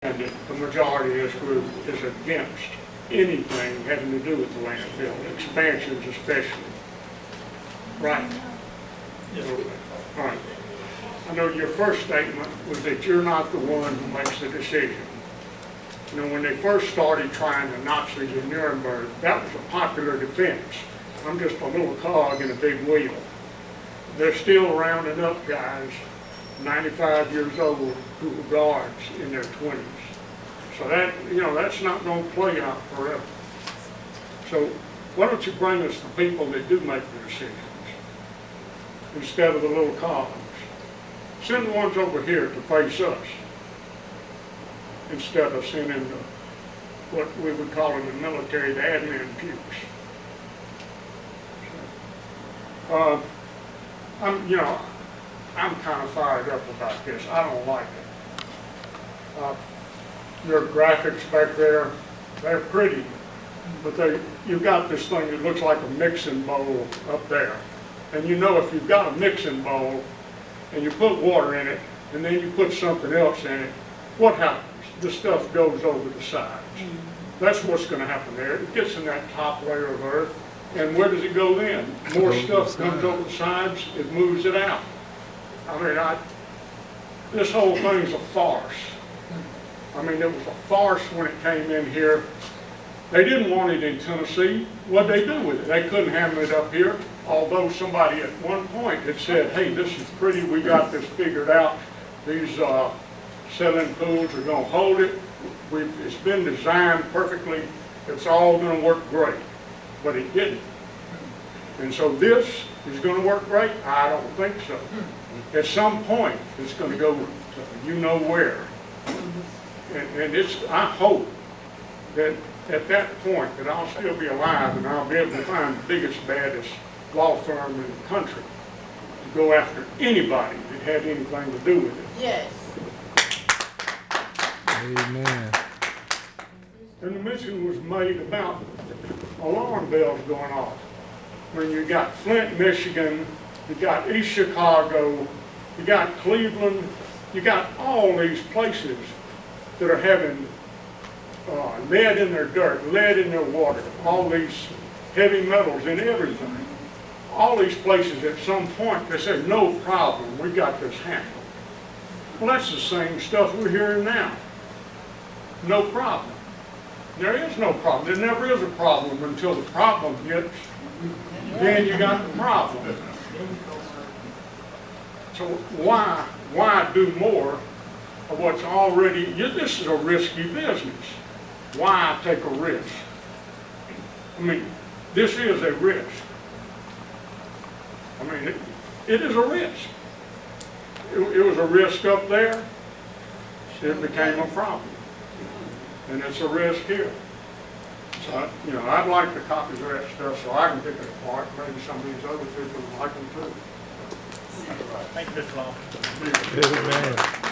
And the majority of this group is against anything having to do with the landfill, expansions especially. Right? Yes. All right. I know your first statement was that you're not the one who makes the decision. You know, when they first started trying the Nazis in Nuremberg, that was a popular defense. I'm just a little cog in a big wheel. They're still rounding up guys 95 years old who were guards in their 20s. So that, you know, that's not going to play out forever. So why don't you bring us the people that do make the decisions instead of the little cogs? Send the ones over here to face us instead of sending the, what we would call in the military the admin pews. I'm kind of fired up about this. I don't like it. Your graphics back there, they're pretty, but you've got this thing that looks like a mixing bowl up there. And you know, if you've got a mixing bowl and you put water in it and then you put something else in it, what happens? The stuff goes over the sides. That's what's going to happen there. It gets in that top layer of earth, and where does it go then? More stuff comes over the sides, it moves it out. I mean, this whole thing's a farce. I mean, it was a farce when it came in here. They didn't want it in Tennessee. What'd they do with it? They couldn't have it up here, although somebody at one point had said, hey, this is pretty, we got this figured out. These settling pools are going to hold it. It's been designed perfectly. It's all going to work great. But it didn't. And so this is going to work great? I don't think so. At some point, it's going to go to you know where. And I hope that at that point that I'll still be alive and I'll be able to find the biggest, baddest law firm in the country to go after anybody that had anything to do with it. Yes. Amen. And the mention was made about alarm bells going off. When you got Flint, Michigan, you got East Chicago, you got Cleveland, you got all these places that are having lead in their dirt, lead in their water, all these heavy metals in everything. All these places at some point they say, no problem, we got this handled. Well, that's the same stuff we're hearing now. No problem. There is no problem. There never is a problem until the problem hits. Then you got the problem. So why do more of what's already, this is a risky business. Why take a risk? I mean, this is a risk. I mean, it is a risk. It was a risk up there. It became a problem. And it's a risk here. So, you know, I'd like the copies of that stuff so I can pick it apart. Maybe some of these other people would like them too. Thank you, Mr. Long. Amen.